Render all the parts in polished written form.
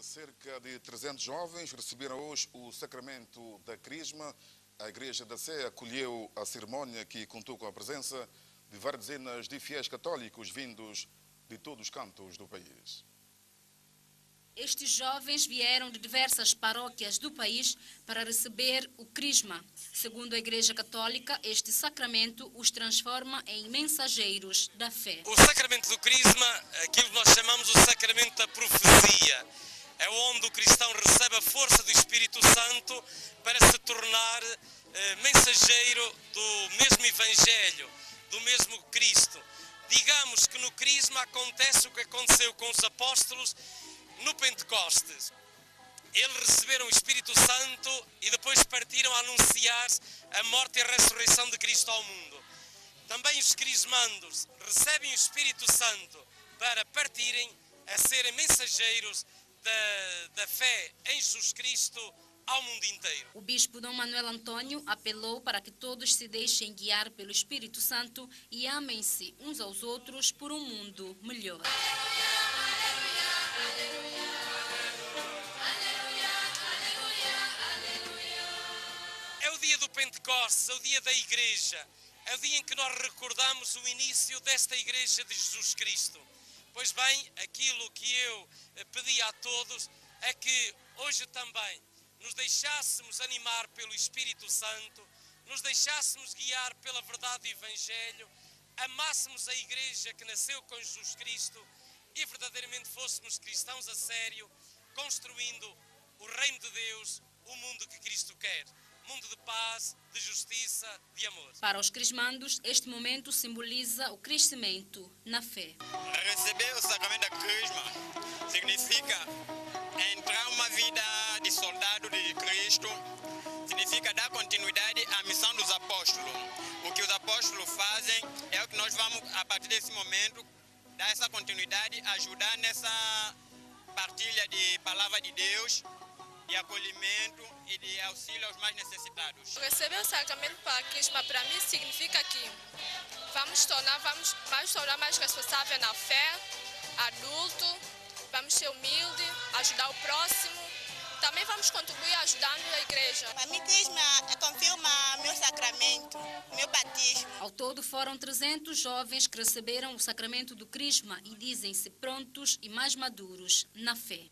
Cerca de 300 jovens receberam hoje o sacramento da Crisma. A Igreja da Sé acolheu a cerimónia, que contou com a presença de várias dezenas de fiéis católicos vindos de todos os cantos do país. Estes jovens vieram de diversas paróquias do país para receber o Crisma. Segundo a Igreja Católica, este sacramento os transforma em mensageiros da fé. O sacramento do Crisma, aquilo que nós chamamos o sacramento da profecia, é onde o cristão recebe a força do Espírito Santo para se tornar mensageiro do mesmo Evangelho, do mesmo Cristo. Digamos que no Crisma acontece o que aconteceu com os apóstolos no Pentecostes. Eles receberam o Espírito Santo e depois partiram a anunciar a morte e a ressurreição de Cristo ao mundo. Também os crismandos recebem o Espírito Santo para partirem a serem mensageiros da fé em Jesus Cristo ao mundo inteiro. O bispo Dom Manuel Antônio apelou para que todos se deixem guiar pelo Espírito Santo e amem-se uns aos outros por um mundo melhor. É o dia do Pentecostes, é o dia da Igreja, é o dia em que nós recordamos o início desta Igreja de Jesus Cristo. Pois bem, aquilo que eu pedi a todos é que hoje também nos deixássemos animar pelo Espírito Santo, nos deixássemos guiar pela verdade do Evangelho, amássemos a Igreja que nasceu com Jesus Cristo e verdadeiramente fôssemos cristãos a sério, construindo o reino de Deus, o mundo que Cristo quer. Mundo de paz, de justiça, de amor. Para os crismandos, este momento simboliza o crescimento na fé. Receber o sacramento da Crisma significa entrar uma vida de soldado de Cristo, significa dar continuidade à missão dos apóstolos. O que os apóstolos fazem é o que nós vamos, a partir desse momento, dar essa continuidade, ajudar nessa partilha de palavra de Deus, de acolhimento e de auxílio aos mais necessitados. Receber o sacramento para Crisma para mim significa que vamos tornar mais responsável na fé, adulto, vamos ser humilde, ajudar o próximo. Também vamos contribuir ajudando a igreja. Para mim, Crisma confirma meu sacramento, meu batismo. Ao todo, foram 300 jovens que receberam o sacramento do Crisma e dizem-se prontos e mais maduros na fé.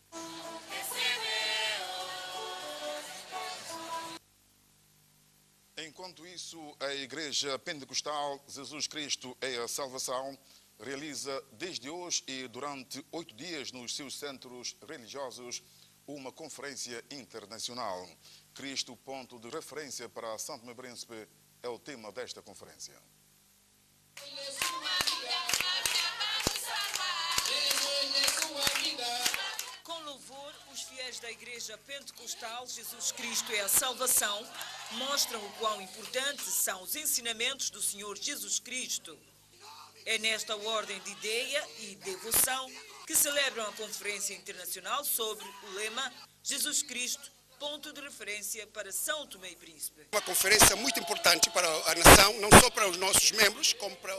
Enquanto isso, a Igreja Pentecostal Jesus Cristo é a Salvação realiza desde hoje e durante 8 dias nos seus centros religiosos uma conferência internacional. Cristo, ponto de referência para Santo Tomé e Príncipe, é o tema desta conferência. Com louvor, os fiéis da Igreja Pentecostal Jesus Cristo é a Salvação mostram o quão importantes são os ensinamentos do Senhor Jesus Cristo. É nesta ordem de ideia e devoção que celebram a Conferência Internacional sobre o lema Jesus Cristo, ponto de referência para São Tomé e Príncipe. Uma conferência muito importante para a nação, não só para os nossos membros, como para,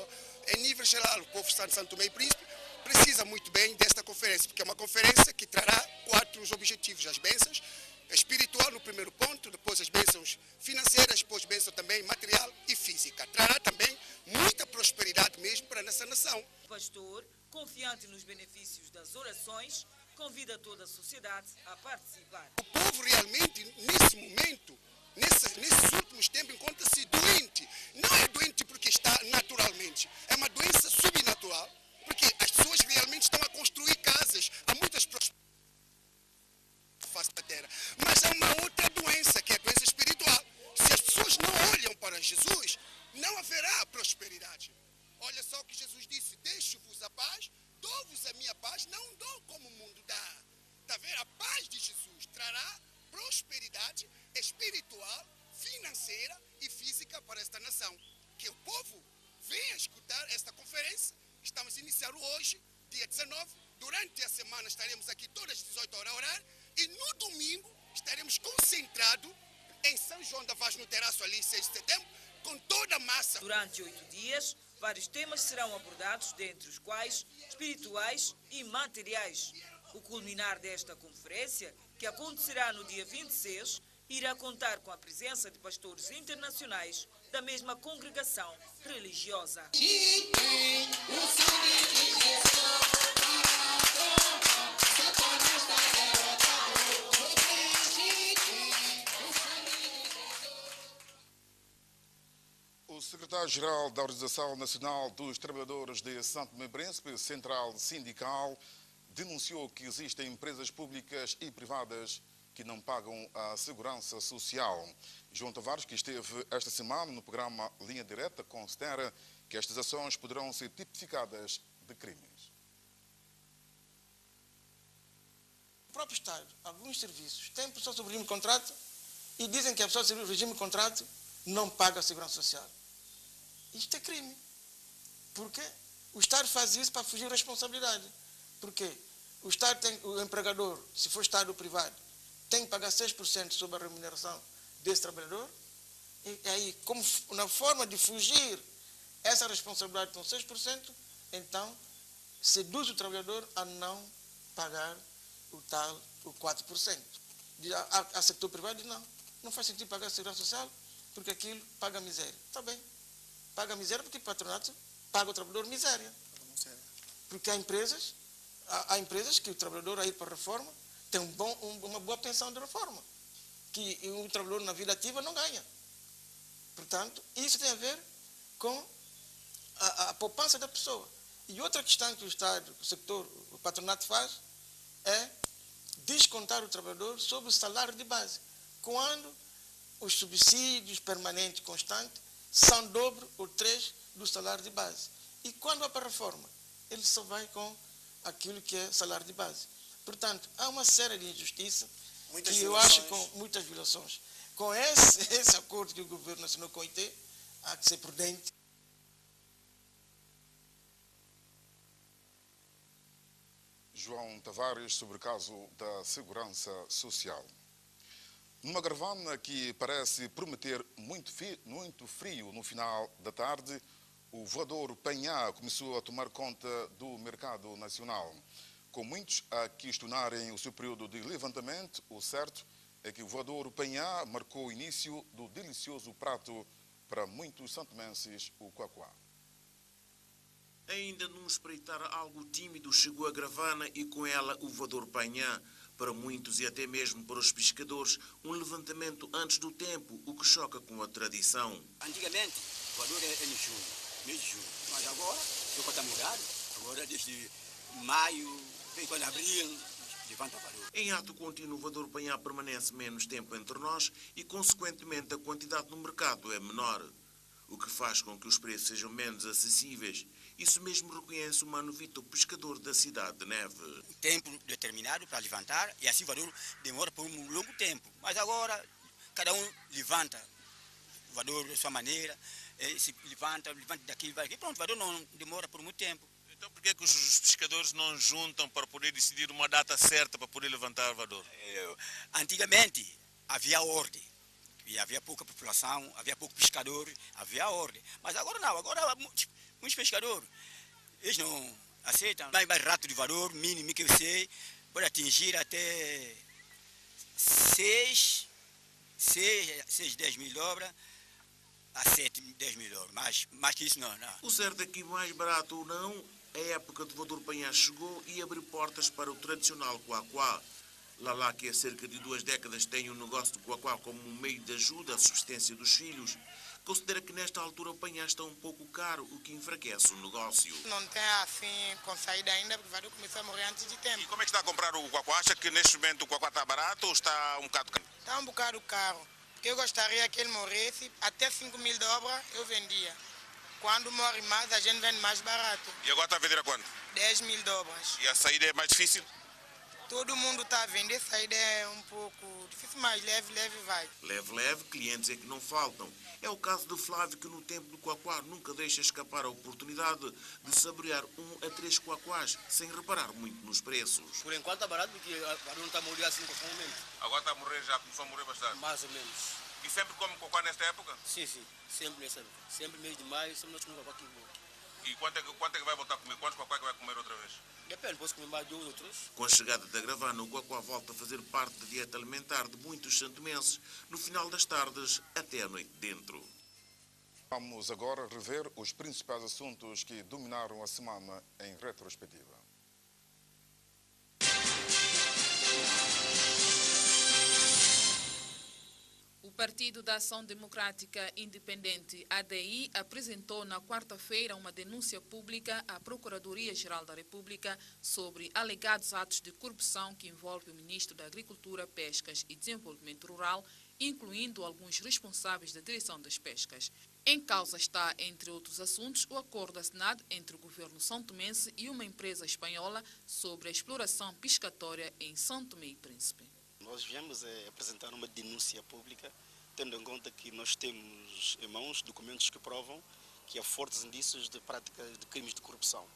em nível geral, o povo de São Tomé e Príncipe precisa muito bem desta conferência, porque é uma conferência que trará 4 objetivos: as bênçãos espiritual no primeiro ponto, depois as bênçãos financeiras, depois bênção também material e física. Trará também muita prosperidade mesmo para essa nação. O pastor, confiante nos benefícios das orações, convida toda a sociedade a participar. O povo realmente, nesse momento, nesses últimos tempos, encontra-se doente. Não é doente porque está naturalmente, é uma doença subnatural, porque as pessoas realmente estão a construir casas, há muitas prosperidades face da terra. Mas há uma outra doença, que é a doença espiritual. Se as pessoas não olham para Jesus, não haverá prosperidade. Olha só o que Jesus disse: deixo-vos a paz, dou-vos a minha paz, não dou como o mundo dá. Está vendo? A paz de Jesus trará prosperidade espiritual, financeira e física para esta nação. Que o povo venha escutar esta conferência. Estamos a iniciar hoje, dia 19. Durante a semana estaremos aqui todas as 18 horas a orar. E no domingo estaremos concentrados em São João da Vaz, no terraço ali, 6 de setembro, com toda a massa. Durante 8 dias, vários temas serão abordados, dentre os quais espirituais e materiais. O culminar desta conferência, que acontecerá no dia 26, irá contar com a presença de pastores internacionais da mesma congregação religiosa. O secretário-geral da Organização Nacional dos Trabalhadores de Santo Tomé e Príncipe, Central Sindical, denunciou que existem empresas públicas e privadas que não pagam a segurança social. João Tavares, que esteve esta semana no programa Linha Direta, considera que estas ações poderão ser tipificadas de crimes. O próprio Estado, alguns serviços, tem pessoas sobre regime de contrato e dizem que a pessoa sobre regime de contrato não paga a segurança social. Isto é crime. Porque o Estado faz isso para fugir da responsabilidade. Porque o Estado tem, o empregador, se for Estado ou privado, tem que pagar 6% sobre a remuneração desse trabalhador. E aí, como na forma de fugir essa responsabilidade com 6%, então seduz o trabalhador a não pagar o 4%. A setor privado diz, não faz sentido pagar a segurança social, porque aquilo paga miséria. Está bem, paga miséria porque o patronato paga o trabalhador miséria. Porque há empresas que o trabalhador a ir para a reforma tem uma boa pensão de reforma, que o trabalhador na vida ativa não ganha. Portanto, isso tem a ver com a poupança da pessoa. E outra questão que o Estado, o patronato faz, é descontar o trabalhador sobre o salário de base, quando os subsídios permanentes constantes são dobro ou 3 do salário de base. E quando vai para a reforma, ele só vai com aquilo que é salário de base. Portanto, há uma série de injustiças que eu acho com muitas violações. Com esse acordo que o governo assinou com o OIT, há que ser prudente. João Tavares, sobre o caso da segurança social. Numa caravana que parece prometer muito frio no final da tarde, o voador Panhá começou a tomar conta do mercado nacional. Com muitos a questionarem o seu período de levantamento, o certo é que o voador Panhá marcou o início do delicioso prato para muitos santomenses, o quaquá. Ainda num espreitar algo tímido, chegou a gravana e com ela o voador Panhá. Para muitos e até mesmo para os pescadores, um levantamento antes do tempo, o que choca com a tradição. Antigamente, o voador é em junho, mês de junho. Mas agora, o está mudado. Agora, desde maio, vem quando abril, levanta valor. Em ato contínuo, o voador Panhá permanece menos tempo entre nós e, consequentemente, a quantidade no mercado é menor, o que faz com que os preços sejam menos acessíveis. Isso mesmo reconhece o Mano Vitor, pescador da cidade de Neve. Tempo determinado para levantar e assim o voador demora por um longo tempo. Mas agora, cada um levanta o voador da sua maneira, se levanta daqui, vai aqui. Pronto, o voador não demora por muito tempo. Então por que é que os pescadores não juntam para poder decidir uma data certa para poder levantar o voador? Antigamente havia ordem. E havia pouca população, havia pouco pescador, havia ordem. Mas agora não, agora muitos pescadores, eles não aceitam. Mais barato de valor, mínimo que eu sei, pode atingir até 6, 10 mil dobras a 7, 10 mil dobras. Mas mais que isso não. O certo é que mais barato ou não, a época do voador Panhá chegou e abriu portas para o tradicional quaquá. Lalá, que há cerca de 2 décadas tem um negócio de quaquá como um meio de ajuda à subsistência dos filhos, considera que nesta altura o Panhá está um pouco caro, o que enfraquece o negócio. Não tem assim com saída ainda, porque vai começar a morrer antes de tempo. E como é que está a comprar o quaquá? Acha que neste momento o quaquá está barato ou está um bocado caro? Está um bocado caro. Eu gostaria que ele morresse, até 5 mil dobras eu vendia. Quando morre mais, a gente vende mais barato. E agora está a vender a quanto? 10 mil dobras. E a saída é mais difícil? Todo mundo está a vender, saída é um pouco difícil, mas leve vai. Leve, clientes é que não faltam. É o caso de Flávio, que no tempo do quaquá nunca deixa escapar a oportunidade de saborear 1 a 3 quaquás, sem reparar muito nos preços. Por enquanto está barato, porque agora não está a morrer assim constantemente. Agora está a morrer, já começou a morrer bastante? Mais ou menos. E sempre come quaquá nesta época? Sim, sempre nessa época. Sempre mês de maio, sempre nós comemos quaquá aqui. E quanto é que vai voltar a comer? Quantos quaquá que vai comer outra vez? Depende, posso comer mais de 2 ou 3. Com a chegada da gravana, o quaquá volta a fazer parte da dieta alimentar de muitos santomenses, no final das tardes até à noite dentro. Vamos agora rever os principais assuntos que dominaram a semana em retrospectiva. O Partido da Ação Democrática Independente, ADI, apresentou na quarta-feira uma denúncia pública à Procuradoria-Geral da República sobre alegados atos de corrupção que envolvem o ministro da Agricultura, Pescas e Desenvolvimento Rural, incluindo alguns responsáveis da direção das pescas. Em causa está, entre outros assuntos, o acordo assinado entre o governo santomense e uma empresa espanhola sobre a exploração pescatória em São Tomé e Príncipe. Nós viemos apresentar uma denúncia pública, tendo em conta que nós temos em mãos documentos que provam que há fortes indícios de prática de crimes de corrupção.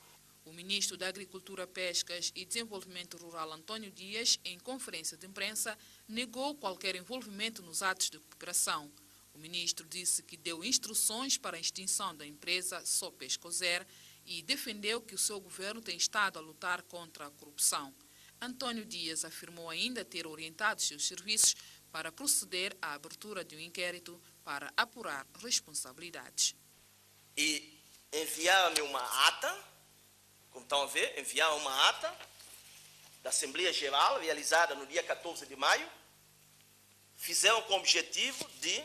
O ministro da Agricultura, Pescas e Desenvolvimento Rural, Antônio Dias, em conferência de imprensa, negou qualquer envolvimento nos atos de cooperação. O ministro disse que deu instruções para a extinção da empresa Só Pescozer e defendeu que o seu governo tem estado a lutar contra a corrupção. Antônio Dias afirmou ainda ter orientado seus serviços para proceder à abertura de um inquérito para apurar responsabilidades. E enviaram-me uma ata, como estão a ver, enviaram uma ata da Assembleia Geral, realizada no dia 14 de maio, fizeram com o objetivo de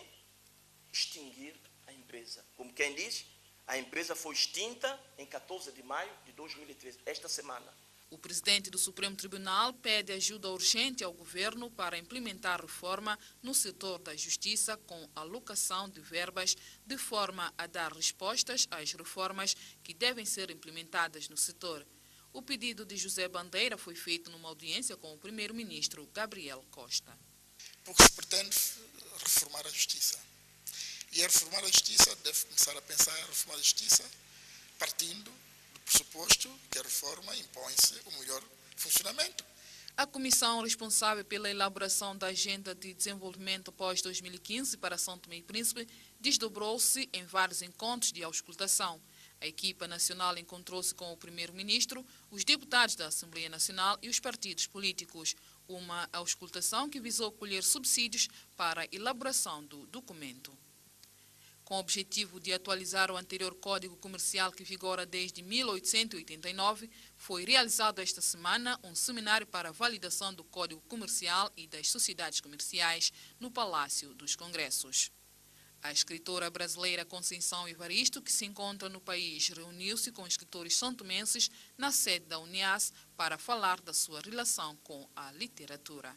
extinguir a empresa. Como quem diz, a empresa foi extinta em 14 de maio de 2013, esta semana. O presidente do Supremo Tribunal pede ajuda urgente ao governo para implementar reforma no setor da justiça com alocação de verbas de forma a dar respostas às reformas que devem ser implementadas no setor. O pedido de José Bandeira foi feito numa audiência com o primeiro-ministro Gabriel Costa. Porque se pretende reformar a justiça. E a reformar a justiça deve começar a pensar em reformar a justiça partindo pressuposto que a reforma impõe-se o melhor funcionamento. A comissão responsável pela elaboração da Agenda de Desenvolvimento pós-2015 para São Tomé e Príncipe desdobrou-se em vários encontros de auscultação. A equipa nacional encontrou-se com o primeiro-ministro, os deputados da Assembleia Nacional e os partidos políticos. Uma auscultação que visou colher subsídios para a elaboração do documento. Com o objetivo de atualizar o anterior Código Comercial que vigora desde 1889, foi realizado esta semana um seminário para a validação do Código Comercial e das sociedades comerciais no Palácio dos Congressos. A escritora brasileira Conceição Evaristo, que se encontra no país, reuniu-se com escritores santomenses na sede da UNIAS para falar da sua relação com a literatura.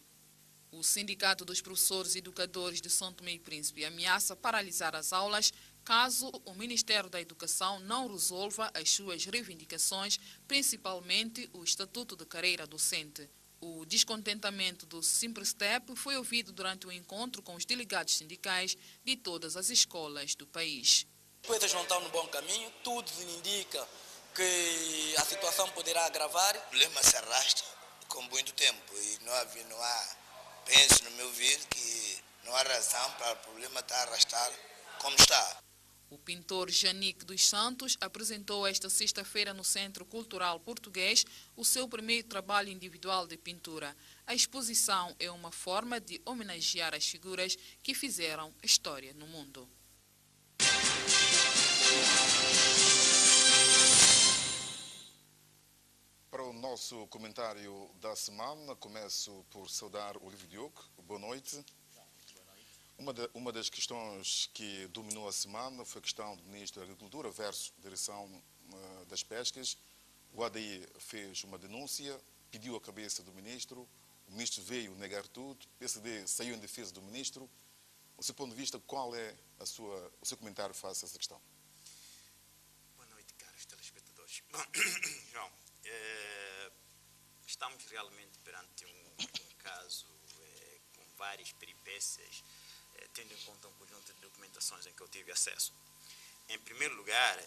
O Sindicato dos Professores e Educadores de São Tomé e Príncipe ameaça paralisar as aulas caso o Ministério da Educação não resolva as suas reivindicações, principalmente o Estatuto de Carreira Docente. O descontentamento do Simprestep foi ouvido durante um encontro com os delegados sindicais de todas as escolas do país. As coisas não estão no bom caminho, tudo indica que a situação poderá agravar. O problema se arrasta com muito tempo e não há penso, no meu ver, que não há razão para o problema estar arrastado como está. O pintor Janique dos Santos apresentou esta sexta-feira no Centro Cultural Português o seu primeiro trabalho individual de pintura. A exposição é uma forma de homenagear as figuras que fizeram história no mundo. Para o nosso comentário da semana, começo por saudar o Olívio Diogo. Boa noite. Uma das questões que dominou a semana foi a questão do Ministro da Agricultura versus Direção das Pescas. O ADI fez uma denúncia, pediu a cabeça do Ministro, o Ministro veio negar tudo, o PSD saiu em defesa do Ministro. Do seu ponto de vista, qual é o seu comentário face a essa questão? Boa noite, caros telespectadores. Bom, João, estamos realmente perante um caso com várias peripécias, tendo em conta um conjunto de documentações em que eu tive acesso. Em primeiro lugar,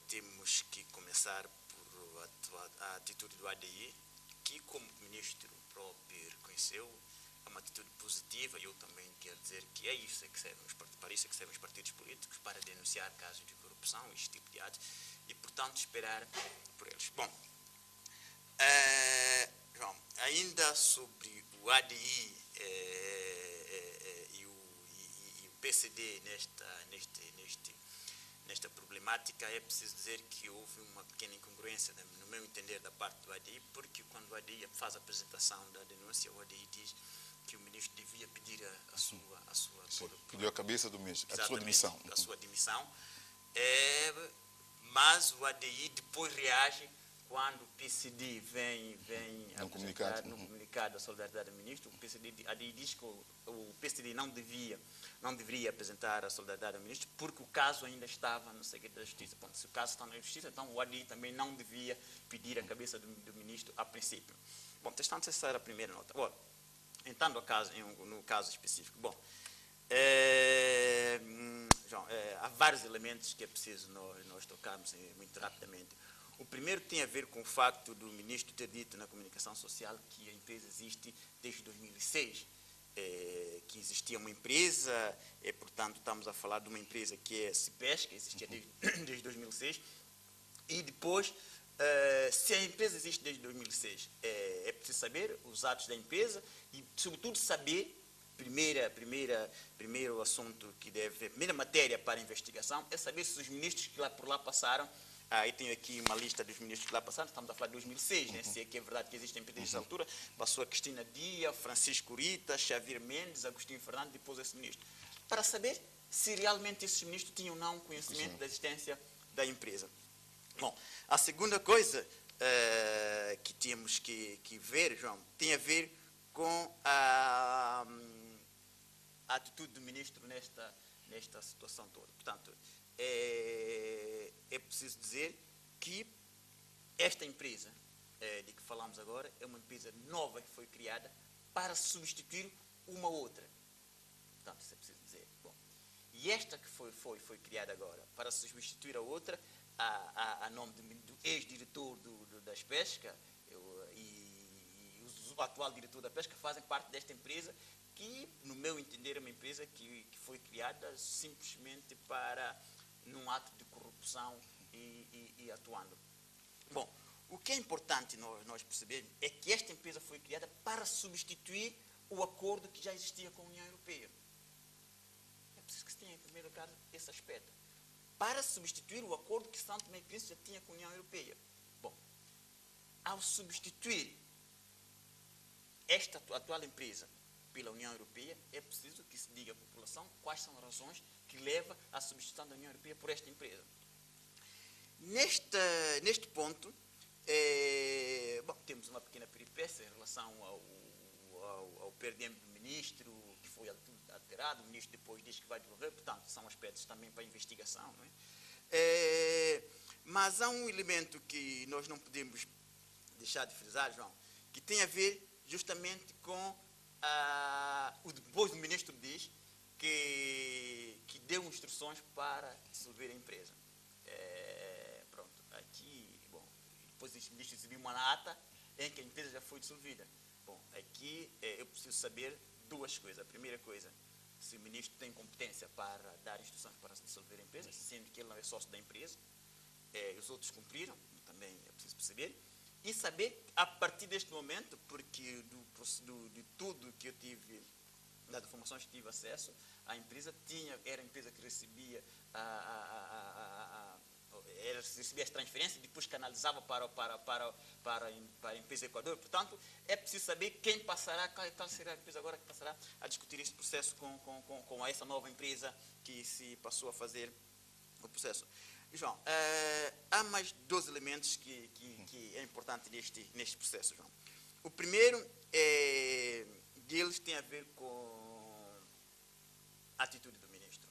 temos que começar por a atitude do ADI, que, como o ministro próprio reconheceu, uma atitude positiva. Eu também quero dizer que é isso que servem para isso é que servem os partidos políticos, para denunciar casos de corrupção, este tipo de atos, e, portanto, esperar por eles. Bom, João, ainda sobre o ADI e o PCD nesta problemática, é preciso dizer que houve uma pequena incongruência, no meu entender, da parte do ADI, porque quando o ADI faz a apresentação da denúncia, o ADI diz que o ministro devia pedir a sua pediu a cabeça do ministro, a sua demissão. A sua demissão. Mas o ADI depois reage quando o PCD vem no comunicado da solidariedade do ministro. O ADI diz que o PCD não deveria apresentar a solidariedade ao ministro porque o caso ainda estava no segredo da justiça. Bom, se o caso está na justiça, então o ADI também não devia pedir a cabeça do ministro a princípio. Bom, portanto, essa era a primeira nota. Bom, entrando no caso específico. Bom, João, há vários elementos que é preciso nós tocarmos muito rapidamente. O primeiro tem a ver com o facto do ministro ter dito na comunicação social que a empresa existe desde 2006, que existia uma empresa, portanto, estamos a falar de uma empresa que é Cipesca, que existia desde 2006, e depois, se a empresa existe desde 2006, é preciso saber os atos da empresa e, sobretudo, saber, primeiro assunto que deve, a primeira matéria para a investigação é saber se os ministros que por lá passaram, eu tenho aqui uma lista dos ministros que lá passaram, estamos a falar de 2006, né? Se é que é verdade que existem empresas nessa altura, passou a Cristina Dia, Francisco Rita, Xavier Mendes, Agostinho Fernandes, depois esse ministro, para saber se realmente esses ministros tinham ou não conhecimento da existência da empresa. Bom, a segunda coisa que temos que ver, João, tem a ver com a atitude do ministro nesta situação toda. Portanto, é preciso dizer que esta empresa de que falamos agora é uma empresa nova que foi criada para substituir uma outra. Portanto, isso é preciso dizer. Bom, e esta que foi criada agora para substituir a outra, a nome do ex-diretor das pescas e o atual diretor da pesca fazem parte desta empresa que, no meu entender, é uma empresa que foi criada simplesmente para, num ato de corrupção e atuando. Bom, o que é importante nós percebermos é que esta empresa foi criada para substituir o acordo que já existia com a União Europeia. É preciso que se tenha, em primeiro lugar, esse aspecto. Para substituir o acordo que São Tomé e Príncipe já tinha com a União Europeia. Bom, ao substituir esta atual empresa pela União Europeia, é preciso que se diga à população quais são as razões que levam à substituição da União Europeia por esta empresa. Neste ponto, bom, temos uma pequena peripécia em relação ao PRDM do ministro, que foi alterado, o ministro depois diz que vai devolver, portanto, são aspectos também para a investigação. Não é? Mas há um elemento que nós não podemos deixar de frisar, João, que tem a ver justamente com depois o ministro diz que deu instruções para dissolver a empresa. Pronto, aqui, bom, depois o ministro exibiu uma ata em que a empresa já foi dissolvida. Bom, aqui eu preciso saber duas coisas. A primeira coisa, se o ministro tem competência para dar instruções para dissolver a empresa, sendo que ele não é sócio da empresa, os outros cumpriram, também é preciso perceber. E saber, a partir deste momento, porque de tudo que eu tive, das informações que tive acesso, a empresa era a empresa que recebia recebia as transferências e depois canalizava para a empresa Equador. Portanto, é preciso saber quem passará, qual será a empresa agora que passará a discutir este processo com essa nova empresa que se passou a fazer o processo. João, há mais dois elementos que é importante neste processo, João. O primeiro deles tem a ver com a atitude do ministro.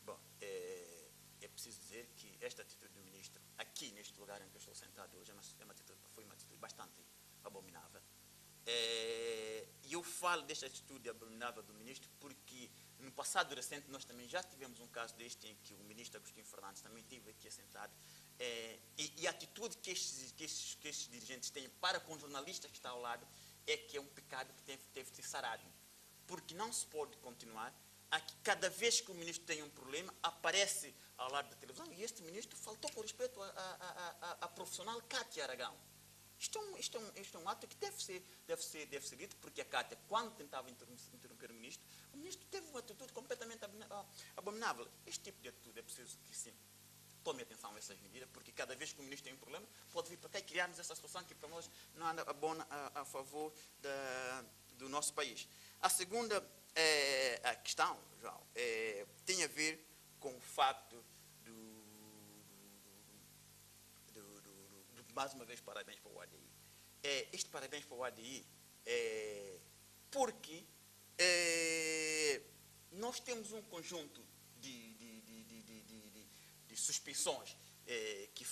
Bom, é preciso dizer que esta atitude do ministro, aqui neste lugar em que eu estou sentado hoje, foi uma atitude bastante abominável. E eu falo desta atitude abominável do ministro porque no passado recente nós também já tivemos um caso deste em que o ministro Agostinho Fernandes também esteve aqui assentado e a atitude que estes dirigentes têm para com o jornalista que está ao lado é que é um pecado que teve de ser sarado. porque não se pode continuar a que cada vez que o ministro tem um problema, aparece ao lado da televisão, e este ministro faltou com respeito à profissional Cátia Aragão. Isto é um ato que deve ser dito, porque a Cátia, quando tentava interromper o ministro teve uma atitude completamente abominável. Este tipo de atitude é preciso que sim tome atenção a essas medidas, porque cada vez que o ministro tem um problema, pode vir para cá e criarmos essa situação que para nós não anda bona a favor do nosso país. A segunda a questão, João, tem a ver com o facto mais uma vez, parabéns para o ADI. Este parabéns para o ADI porque nós temos um conjunto de suspeições que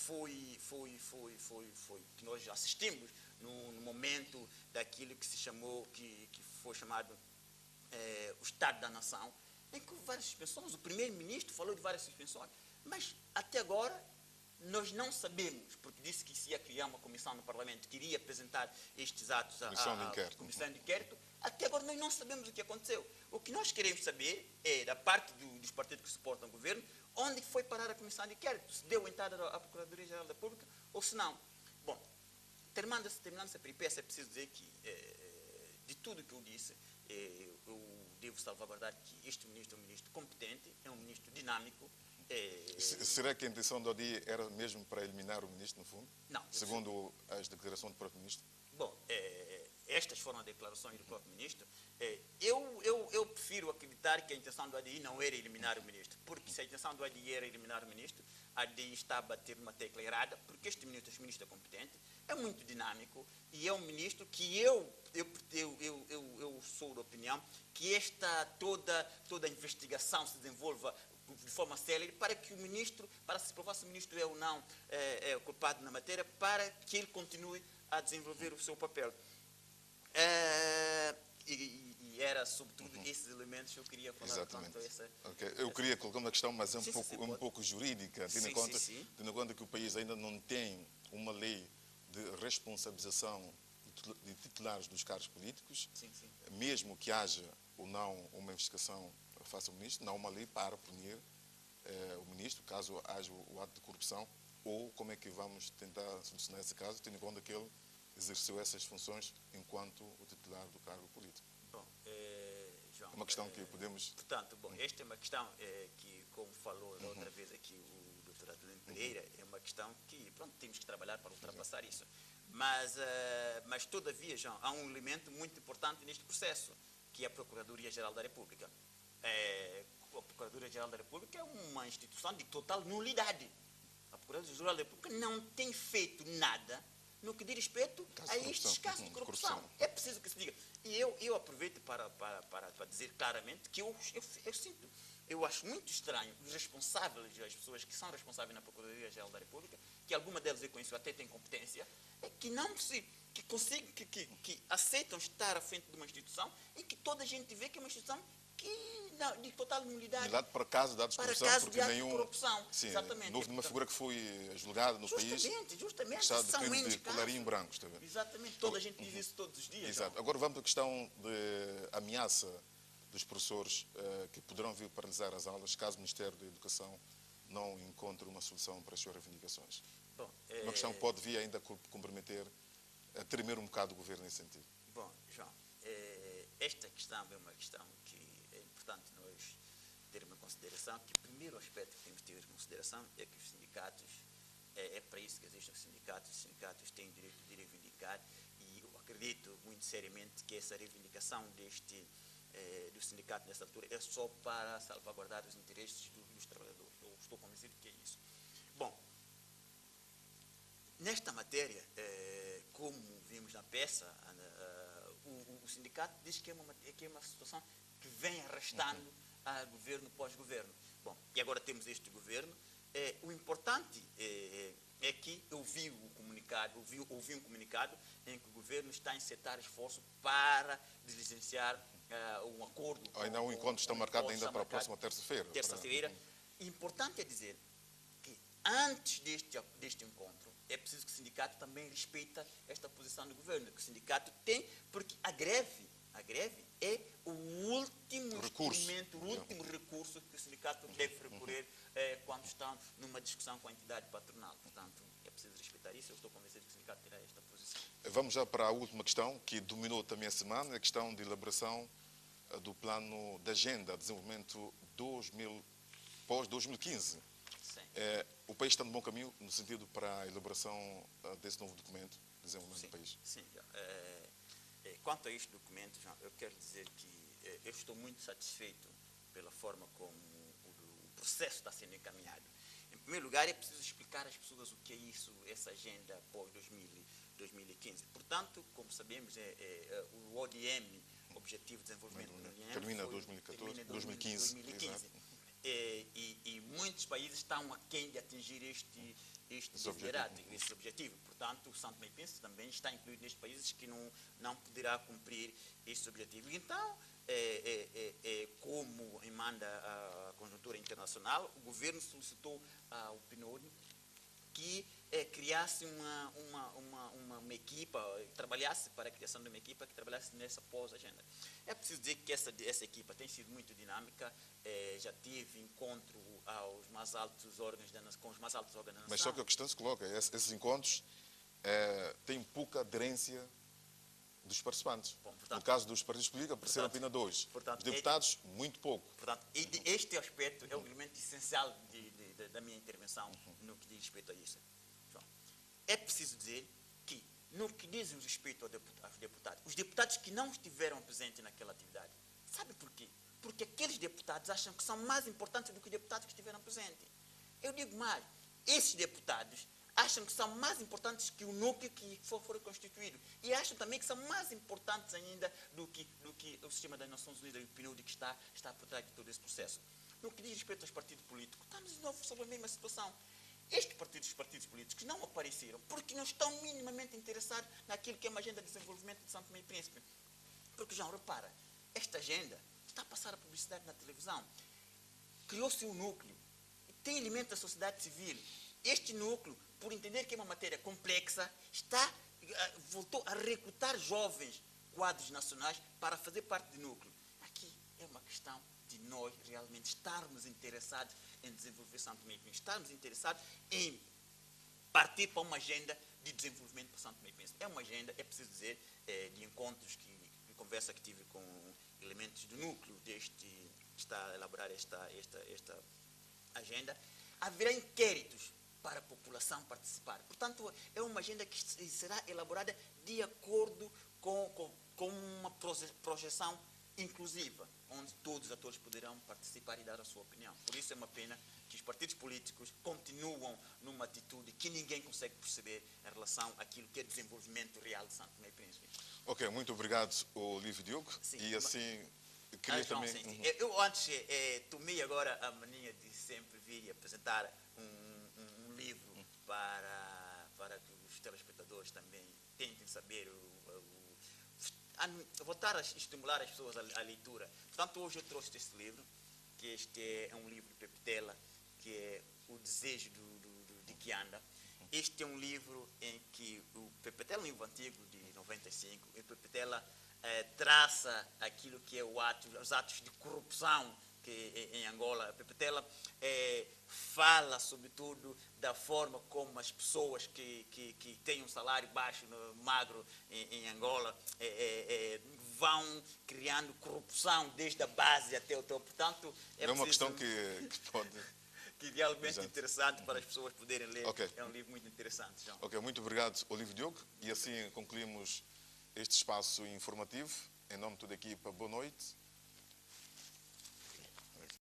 que nós assistimos no momento daquilo que se chamou, que foi chamado o Estado da Nação, em que houve várias suspensões. O primeiro-ministro falou de várias suspensões, mas até agora nós não sabemos, porque disse que se ia criar uma comissão no Parlamento, que iria apresentar estes atos à comissão de inquérito. Até agora nós não sabemos o que aconteceu. O que nós queremos saber é, da parte dos partidos que suportam o governo, onde foi parar a comissão de inquérito, se deu entrada à Procuradoria-Geral da República ou se não. Bom, terminando essa peripécia, é preciso dizer que, de tudo o que eu disse, eu devo salvaguardar que este ministro é um ministro competente, é um ministro dinâmico. Será que a intenção do ADI era mesmo para eliminar o ministro, no fundo? Não. Segundo as declarações do próprio ministro? Bom, estas foram as declarações do próprio ministro. Eu prefiro acreditar que a intenção do ADI não era eliminar o ministro, porque se a intenção do ADI era eliminar o ministro, a ADI está a bater numa tecla errada, porque este ministro é competente, é muito dinâmico e é um ministro que eu sou da opinião que toda a investigação se desenvolva de forma célere para que o ministro, para se provar se o ministro é ou não culpado na matéria, para que ele continue a desenvolver o seu papel. E era, sobretudo, esses elementos que eu queria falar. Exatamente. Eu queria colocar uma questão, mas um pouco jurídica, tendo em conta que o país ainda não tem uma lei de responsabilização de titulares dos cargos políticos, mesmo que haja ou não uma investigação face ao ministro, não há uma lei para punir o ministro, caso haja o ato de corrupção, ou como é que vamos tentar solucionar esse caso, tendo em conta que ele exerceu essas funções enquanto o titular do cargo político. Bom, João, é uma questão que podemos... Portanto, esta é uma questão que, como falou da outra vez aqui o Dr. Adelino Pereira, é uma questão que, pronto, temos que trabalhar para ultrapassar isso. Mas, todavia, João, há um elemento muito importante neste processo, que é a Procuradoria-Geral da República. A Procuradoria-Geral da República é uma instituição de total nulidade. A Procuradoria-Geral da República não tem feito nada no que diz respeito a estes casos de corrupção. É preciso que se diga. E eu aproveito para dizer claramente que eu sinto, eu acho muito estranho os responsáveis, as pessoas que são responsáveis na Procuradoria-Geral da República, que alguma delas eu conheço até tem competência, que aceitam estar à frente de uma instituição e que toda a gente vê que é uma instituição de total nulidade. Nulidade para caso de atos de corrupção, porque nenhum... corrupção. Sim, exatamente. Não houve nenhuma figura que foi julgada no país. Justamente. São de colarinho branco. Está bem? Exatamente. Toda a gente diz isso todos os dias. Exato. Agora vamos à questão de ameaça dos professores que poderão vir paralisar as aulas caso o Ministério da Educação não encontre uma solução para as suas reivindicações. Bom, uma questão que pode vir ainda a comprometer, a tremer um bocado o governo nesse sentido. Bom, João, esta questão é uma questão que é importante nós termos em consideração, que o primeiro aspecto que temos de ter em consideração é que os sindicatos, é para isso que existem os sindicatos têm o direito de reivindicar, e eu acredito muito seriamente que essa reivindicação do sindicato nessa altura é só para salvaguardar os interesses dos trabalhadores. Eu estou convencido que é isso. Bom, nesta matéria, como vimos na peça, o sindicato diz que é uma situação que vem arrastando a governo pós-governo. Bom, e agora temos este governo. O importante é que eu vi um comunicado em que o governo está a encetar esforço para diligenciar um acordo. Ainda um encontro está marcado ainda para a próxima terça-feira. Importante é dizer que antes deste encontro é preciso que o sindicato também respeite esta posição do governo, que o sindicato tem, porque a greve greve é o último recurso. instrumento, o último recurso que o sindicato deve recorrer quando está numa discussão com a entidade patronal. Portanto, é preciso respeitar isso. Eu estou convencido que o sindicato terá esta posição. Vamos já para a última questão, que dominou também a semana, a questão de elaboração do plano de agenda de desenvolvimento pós-2015. O país está no bom caminho no sentido para a elaboração desse novo documento de desenvolvimento do país? Sim. Quanto a este documento, João, eu quero dizer que eu estou muito satisfeito pela forma como o processo está sendo encaminhado. Em primeiro lugar, é preciso explicar às pessoas o que é isso, essa agenda pós-2015. Portanto, como sabemos, o ODM, Objetivo de Desenvolvimento da União, termina em 2015. E muitos países estão aquém de atingir este desiderato, esse objetivo. Portanto, o São Tomé e Príncipe também está incluído nestes países que não poderá cumprir esse objetivo. Então, como emanda a conjuntura internacional, o governo solicitou ao PNUD que criasse uma equipa, trabalhasse para a criação de uma equipa que trabalhasse nessa pós-agenda. É preciso dizer que essa equipa tem sido muito dinâmica, já tive encontro aos mais altos órgãos com os mais altos órgãos da nação. Mas só que a questão se coloca, esses encontros têm pouca aderência dos participantes. Bom, portanto, no caso dos partidos políticos, apareceram apenas 2. Os deputados, muito pouco. Portanto, este aspecto é o elemento essencial da minha intervenção no que diz respeito a isso. João, é preciso dizer que, no que diz respeito aos deputados, os deputados que não estiveram presentes naquela atividade, sabe por quê? Porque aqueles deputados acham que são mais importantes do que os deputados que estiveram presentes. Eu digo mais, esses deputados acham que são mais importantes que o núcleo que for constituído. E acham também que são mais importantes ainda do que o sistema das Nações Unidas e o PNUD que está por trás de todo esse processo. No que diz respeito aos partidos políticos, estamos de novo sobre a mesma situação. Os partidos políticos não apareceram porque não estão minimamente interessados naquilo que é uma agenda de desenvolvimento de São Tomé e Príncipe. Porque, João, repara, esta agenda está a passar a publicidade na televisão. Criou-se um núcleo, tem elemento da sociedade civil. Este núcleo, por entender que é uma matéria complexa, voltou a recrutar jovens quadros nacionais para fazer parte do núcleo. Aqui é uma questão de nós realmente estarmos interessados em desenvolver São Tomé e Príncipe, estarmos interessados em partir para uma agenda de desenvolvimento para São Tomé e Príncipe. É uma agenda, é preciso dizer, de encontros, de conversa que tive com elementos do núcleo que está a elaborar esta agenda. Haverá inquéritos para a população participar. Portanto, é uma agenda que será elaborada de acordo com uma projeção inclusiva, onde todos os atores poderão participar e dar a sua opinião. Por isso é uma pena que os partidos políticos continuam numa atitude que ninguém consegue perceber em relação àquilo que é desenvolvimento real de São Tomé e Príncipe. Ok, muito obrigado, Olívio Diogo. Sim, e assim, queria também... Sim. Eu antes tomei agora a mania de sempre vir e apresentar um livro para que os telespectadores também tentem saber voltar a estimular as pessoas à leitura. Portanto, hoje eu trouxe este livro, que este é um livro de Pepe Tela, que é O Desejo de Kianda. Este é um livro em que o Pepe Tela, um livro antigo de 95, e o Pepe Tela traça aquilo que é os atos de corrupção que em Angola. Pepe Tela fala, sobretudo, da forma como as pessoas que têm um salário baixo, magro em Angola, vão criando corrupção desde a base até o topo. Portanto, é uma questão que pode... que realmente é interessante para as pessoas poderem ler. Okay. É um livro muito interessante, João. Ok, muito obrigado, Olívio Diogo. E assim concluímos este espaço informativo. Em nome de toda a equipa, boa noite.